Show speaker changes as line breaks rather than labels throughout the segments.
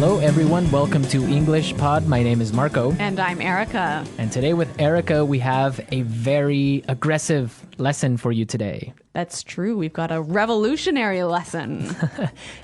Hello everyone, welcome to English Pod. My name is Marco.
And I'm Erica.
And today with Erica, we have a very aggressive lesson for you today.
That's true. We've got a revolutionary lesson.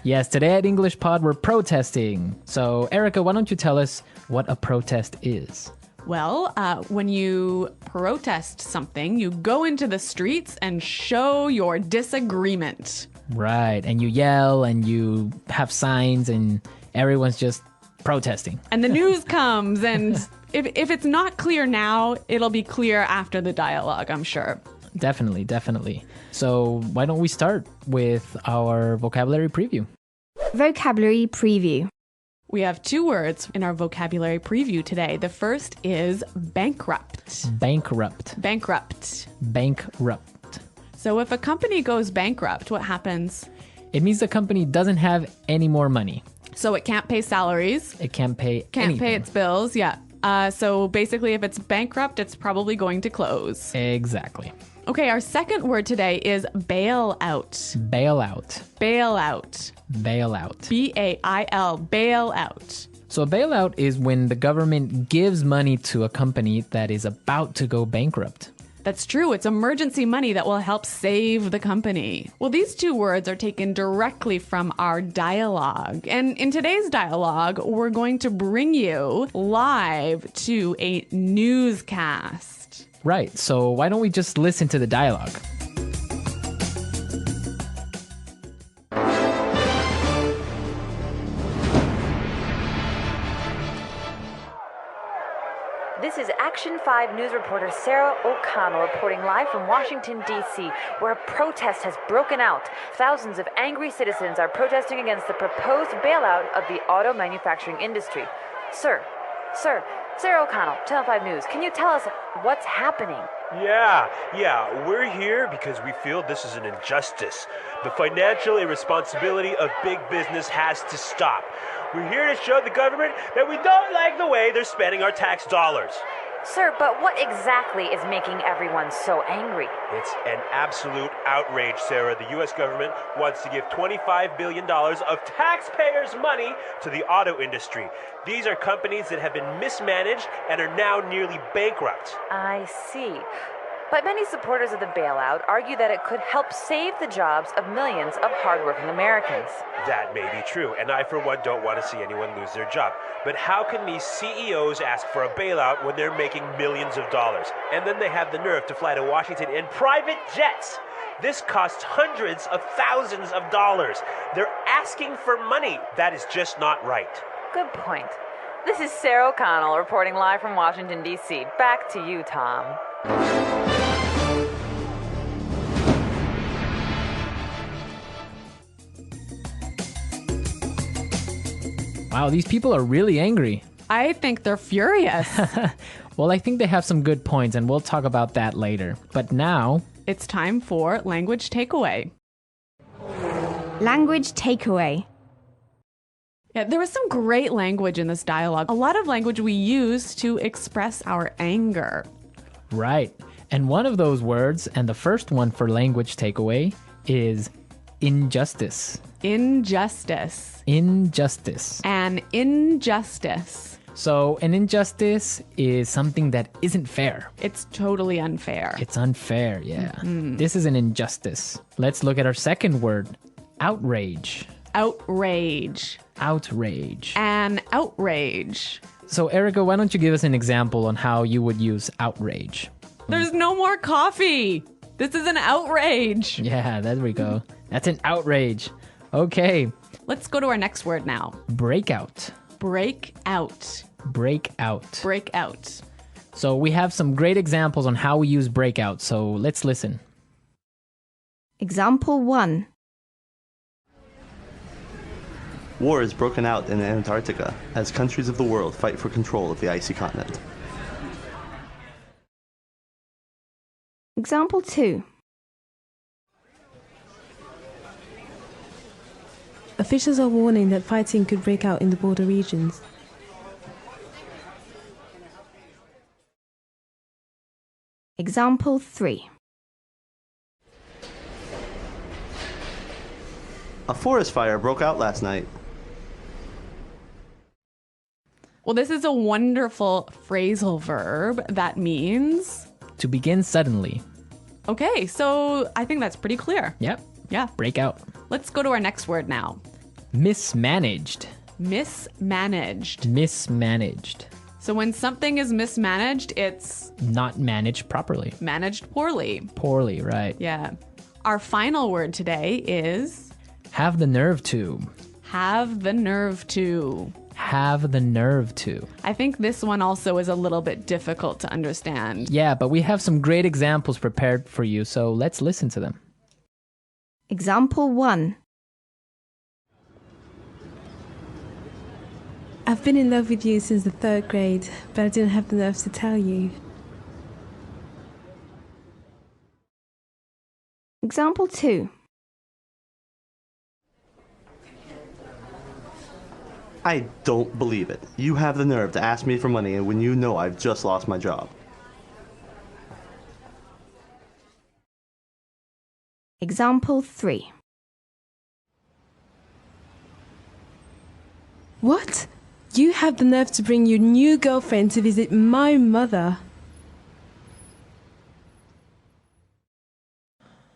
Yes, today at English Pod, we're protesting. So Erica, why don't you tell us what a protest is?
Well, when you protest something, you go into the streets and show your disagreement.
Right, and you yell and you have signs and everyone's just protesting.
And the news comes, and if it's not clear now, it'll be clear after the dialogue, I'm sure.
Definitely, definitely. So why don't we start with our vocabulary preview?
Vocabulary preview.
We have two words in our vocabulary preview today. The first is bankrupt.
Bankrupt.
Bankrupt.
Bankrupt.
So if a company goes bankrupt, what happens?
It means the company doesn't have any more money.
So it can't pay salaries.
It can't pay
Can't
anything.
pay its bills, yeah. So basically, if it's bankrupt, it's probably going to close.
Exactly.
Okay, our second word today is bailout.
Bailout.
Bailout.
Bailout.
B-A-I-L, bailout.
So a bailout is when the government gives money to a company that is about to go bankrupt.
That's true. It's emergency money that will help save the company. Well, these two words are taken directly from our dialogue. And in today's dialogue, we're going to bring you live to a newscast.
Right, so why don't we just listen to the dialogue?
This is Action 5 News reporter Sarah O'Connell reporting live from Washington, D.C., where a protest has broken out. Thousands of angry citizens are protesting against the proposed bailout of the auto manufacturing industry. Sir, Sarah O'Connell, Channel 5 News, can you tell us what's happening?
Yeah, we're here because we feel this is an injustice. The financial irresponsibility of big business has to stop. We're here to show the government that we don't like the way they're spending our tax dollars.
Sir, but what exactly is making everyone so angry?
It's an absolute outrage, Sarah. The U.S. government wants to give $25 billion of taxpayers' money to the auto industry. These are companies that have been mismanaged and are now nearly bankrupt.
I see. But many supporters of the bailout argue that it could help save the jobs of millions of hardworking Americans.
That may be true, and I, for one, don't want to see anyone lose their job. But how can these CEOs ask for a bailout when they're making millions of dollars? And then they have the nerve to fly to Washington in private jets. This costs hundreds of thousands of dollars. They're asking for money. That is just not right.
Good point. This is Sarah O'Connell reporting live from Washington, D.C. Back to you, Tom.
Wow, these people are really angry.
I think they're furious.
Well, I think they have some good points, and we'll talk about that later. But now,
It's time for language takeaway.
Language takeaway.
Yeah, there was some great language in this dialogue. A lot of language we use to express our anger.
right. And one of those words, and the first one for language takeaway, is injustice.
Injustice.
Injustice.
An injustice.
So an injustice is something that isn't fair.
It's totally unfair.
It's unfair, yeah. This is an injustice. Let's look at our second word, outrage.
Outrage.
Outrage.
An outrage.
So Erica, why don't you give us an example on how you would use outrage?
There's no more coffee. This is an outrage.
Yeah, there we go. That's an outrage. Okay,
Let's go to our next word now.
breakout.
Break out.
Breakout.
Break out.
So we have some great examples on how we use breakout, so let's listen.
Example 1.
War has broken out in Antarctica as countries of the world fight for control of the icy continent.
Example 2.
Officials are warning that fighting could break out in the border regions.
Example 3.
A forest fire broke out last night.
Well, this is a wonderful phrasal verb that means...
To begin suddenly.
Okay, so I think that's pretty clear.
Yep.
Yeah.
Break out.
Let's go to our next word now.
Mismanaged.
Mismanaged.
Mismanaged.
So when something is mismanaged, it's
Not managed properly.
managed poorly.
Poorly, right.
Yeah. Our final word today is
Have the nerve to.
have the nerve to.
Have the nerve to.
I think this one also is a little bit difficult to understand.
Yeah, but we have some great examples prepared for you, so let's listen to them.
Example 1.
I've been in love with you since the 3rd grade, but I didn't have the nerve to tell you.
Example 2.
I don't believe it. You have the nerve to ask me for money when you know I've just lost my job.
Example 3.
What? You have the nerve to bring your new girlfriend to visit my mother.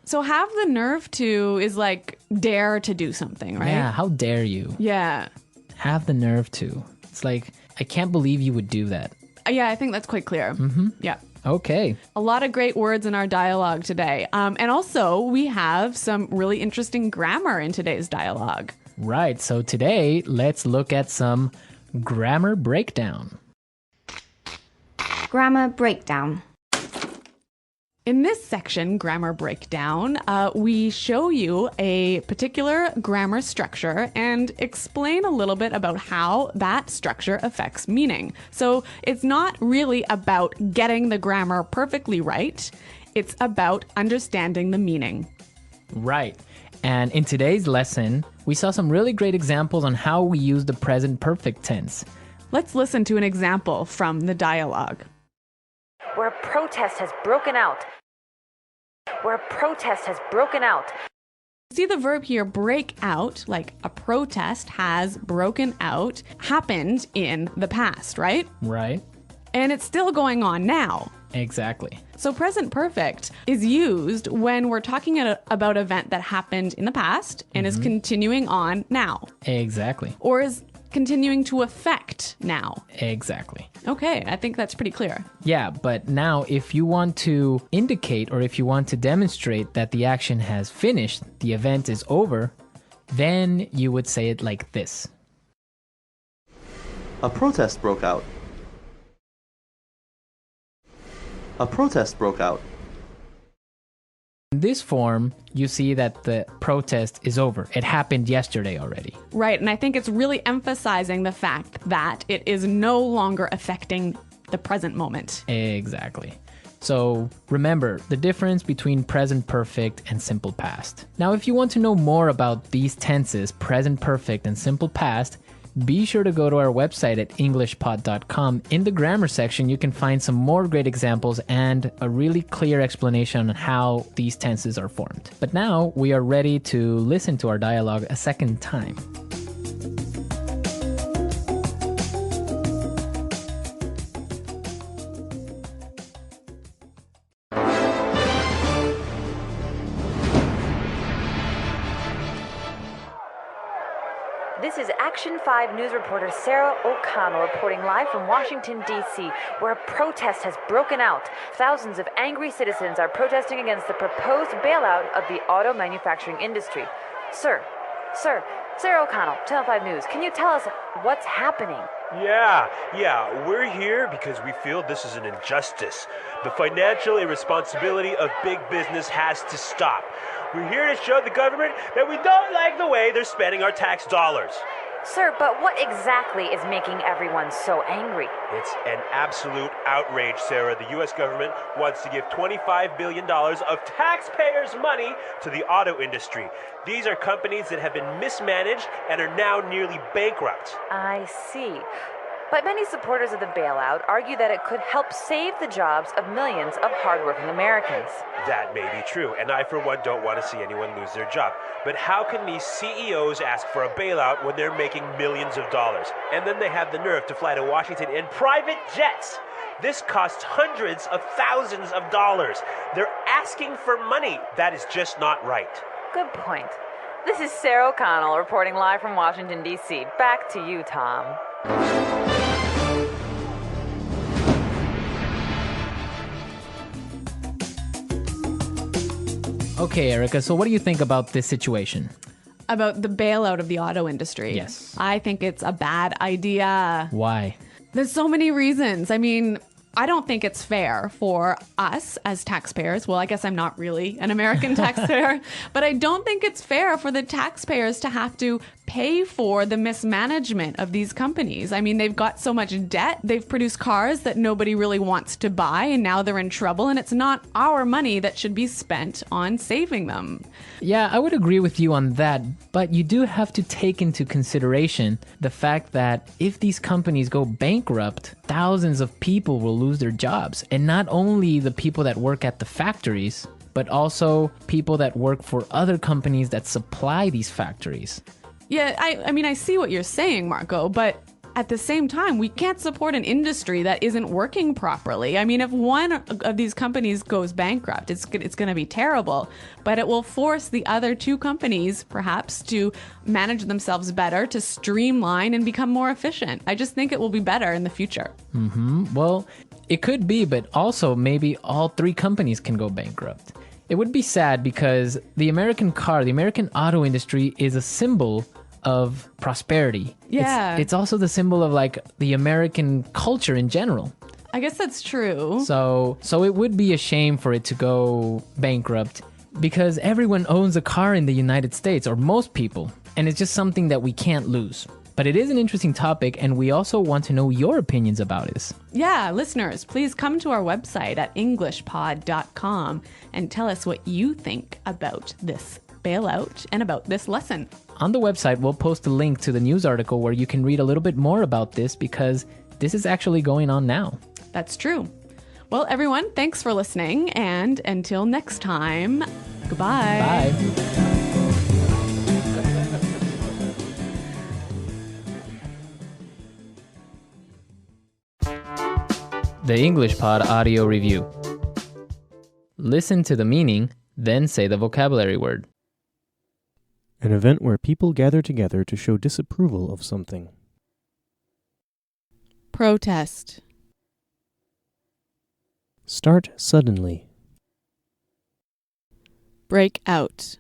So have the nerve to is like dare to do something, right?
Yeah, how dare you?
Yeah.
Have the nerve to. It's like, I can't believe you would do that.
Yeah, I think that's quite clear. Mm-hmm. Yeah.
Okay.
A lot of great words in our dialogue today. And also, we have some really interesting grammar in today's dialogue.
Right, so today, let's look at some grammar breakdown.
Grammar breakdown.
In this section, grammar breakdown, we show you a particular grammar structure and explain a little bit about how that structure affects meaning. So it's not really about getting the grammar perfectly right. It's about understanding the meaning.
Right. And in today's lesson, we saw some really great examples on how we use the present perfect tense.
Let's listen to an example from the dialogue.
Where a protest has broken out. Where a protest has broken out.
See the verb here, break out, like a protest has broken out, happened in the past, right?
Right?
And it's still going on now.
Exactly.
So present perfect is used when we're talking about an event that happened in the past and is continuing on now.
Exactly.
Or is continuing to affect now.
Exactly.
Okay, I think that's pretty clear.
Yeah, but now if you want to indicate or if you want to demonstrate that the action has finished, the event is over, then you would say it like this.
A protest broke out. A protest broke out.
In this form, you see that the protest is over. It happened yesterday already.
Right, and I think it's really emphasizing the fact that it is no longer affecting the present moment.
Exactly. So remember the difference between present perfect and simple past. Now, if you want to know more about these tenses, present perfect and simple past, be sure to go to our website at englishpod.com. In the grammar section, you can find some more great examples and a really clear explanation on how these tenses are formed. But now we are ready to listen to our dialogue a second time.
This is Action 5 news reporter Sarah O'Connell reporting live from Washington, D.C., where a protest has broken out. Thousands of angry citizens are protesting against the proposed bailout of the auto manufacturing industry. Sir, Sarah O'Connell, Channel 5 News, can you tell us what's happening?
Yeah, we're here because we feel this is an injustice. The financial irresponsibility of big business has to stop. We're here to show the government that we don't like the way they're spending our tax dollars.
Sir, but what exactly is making everyone so angry?
It's an absolute outrage, Sarah. The U.S. government wants to give $25 billion of taxpayers' money to the auto industry. These are companies that have been mismanaged and are now nearly bankrupt.
I see. But many supporters of the bailout argue that it could help save the jobs of millions of hardworking Americans.
That may be true, and I, for one, don't want to see anyone lose their job. But how can these CEOs ask for a bailout when they're making millions of dollars? And then they have the nerve to fly to Washington in private jets. This costs hundreds of thousands of dollars. They're asking for money. That is just not right.
Good point. This is Sarah O'Connell reporting live from Washington, D.C. Back to you, Tom.
Okay, Erica, so what do you think about this situation?
About the bailout of the auto industry.
Yes.
I think it's a bad idea.
Why?
There's so many reasons. I mean, I don't think it's fair for us as taxpayers. Well, I guess I'm not really an American taxpayer, but I don't think it's fair for the taxpayers to have to pay for the mismanagement of these companies. I mean, they've got so much debt. They've produced cars that nobody really wants to buy, and now they're in trouble, and it's not our money that should be spent on saving them.
Yeah, I would agree with you on that, but you do have to take into consideration the fact that if these companies go bankrupt, thousands of people will lose their jobs. And not only the people that work at the factories, but also people that work for other companies that supply these factories.
Yeah, I mean, I see what you're saying, Marco, but at the same time, we can't support an industry that isn't working properly. I mean, if one of these companies goes bankrupt, it's going to be terrible, but it will force the other two companies, perhaps, to manage themselves better, to streamline and become more efficient. I just think it will be better in the future.
Well, it could be, but also maybe all three companies can go bankrupt. It would be sad because the American auto industry is a symbol of prosperity.
Yeah.
It's also the symbol of like the American culture in general.
I guess that's true.
So it would be a shame for it to go bankrupt because everyone owns a car in the United States, or most people, and it's just something that we can't lose. But it is an interesting topic, and we also want to know your opinions about it.
Yeah, listeners, please come to our website at englishpod.com and tell us what you think about this bailout and about this lesson.
On the website, we'll post a link to the news article where you can read a little bit more about this because this is actually going on now.
That's true. Well, everyone, thanks for listening, and until next time, goodbye.
Bye. The English Pod Audio Review. Listen to the meaning, then say the vocabulary word.
An event where people gather together to show disapproval of something.
Protest.
Start suddenly.
Break out.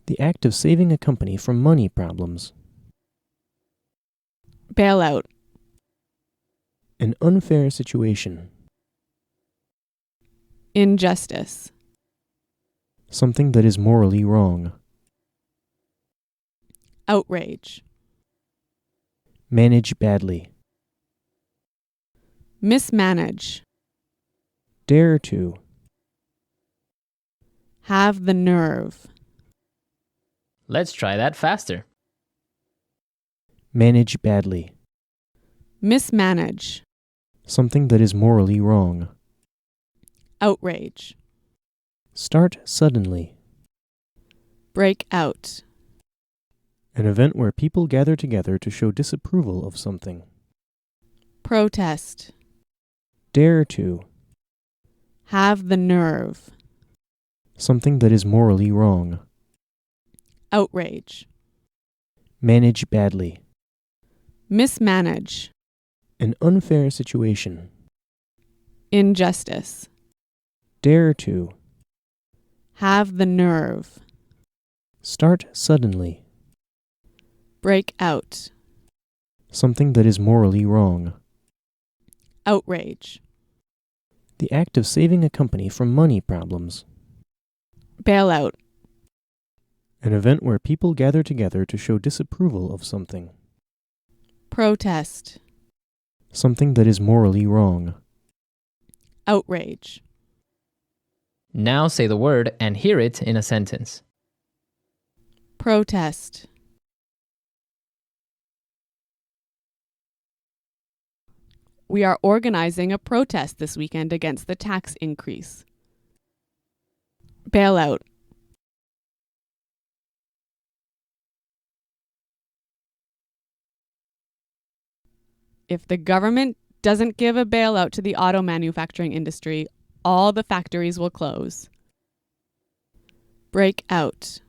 The act of saving a company from money problems.
Bailout.
An unfair situation.
Injustice.
Something that is morally wrong.
Outrage.
Manage badly.
Mismanage.
Dare to.
Have the nerve.
Let's try that faster.
Manage badly.
Mismanage.
Something that is morally wrong.
Outrage.
Start suddenly.
Break out.
An event where people gather together to show disapproval of something.
Protest.
Dare to.
Have the nerve.
Something that is morally wrong.
Outrage.
Manage badly.
Mismanage.
An unfair situation.
Injustice.
Dare to.
Have the nerve.
Start suddenly.
Break out.
Something that is morally wrong.
Outrage.
The act of saving a company from money problems.
Bailout.
An event where people gather together to show disapproval of something.
Protest.
Something that is morally wrong.
Outrage.
Now say the word and hear it in a sentence.
Protest. We are organizing a protest this weekend against the tax increase. Bailout. If the government doesn't give a bailout to the auto manufacturing industry, all the factories will close. Break out.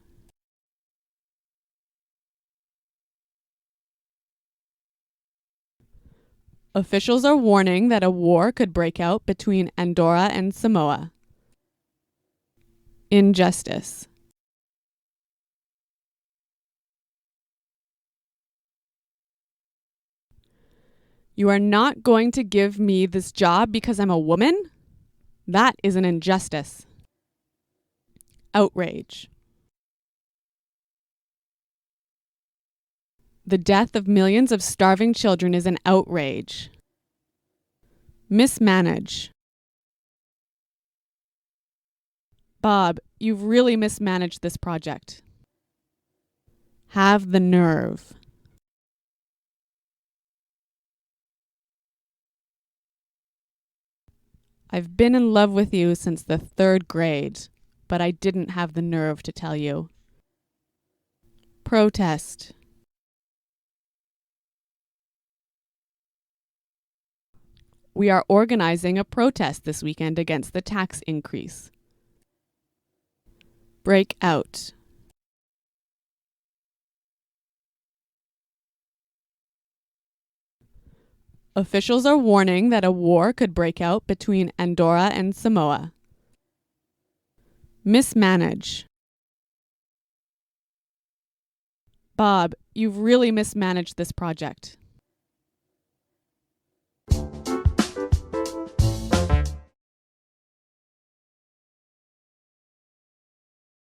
Officials are warning that a war could break out between Andorra and Samoa. Injustice. You are not going to give me this job because I'm a woman? That is an injustice. Outrage. The death of millions of starving children is an outrage. Mismanage. Bob, you've really mismanaged this project. Have the nerve. I've been in love with you since the 3rd grade, but I didn't have the nerve to tell you. Protest. We are organizing a protest this weekend against the tax increase. Break out. Officials are warning that a war could break out between Andorra and Samoa. Mismanage. Bob, you've really mismanaged this project.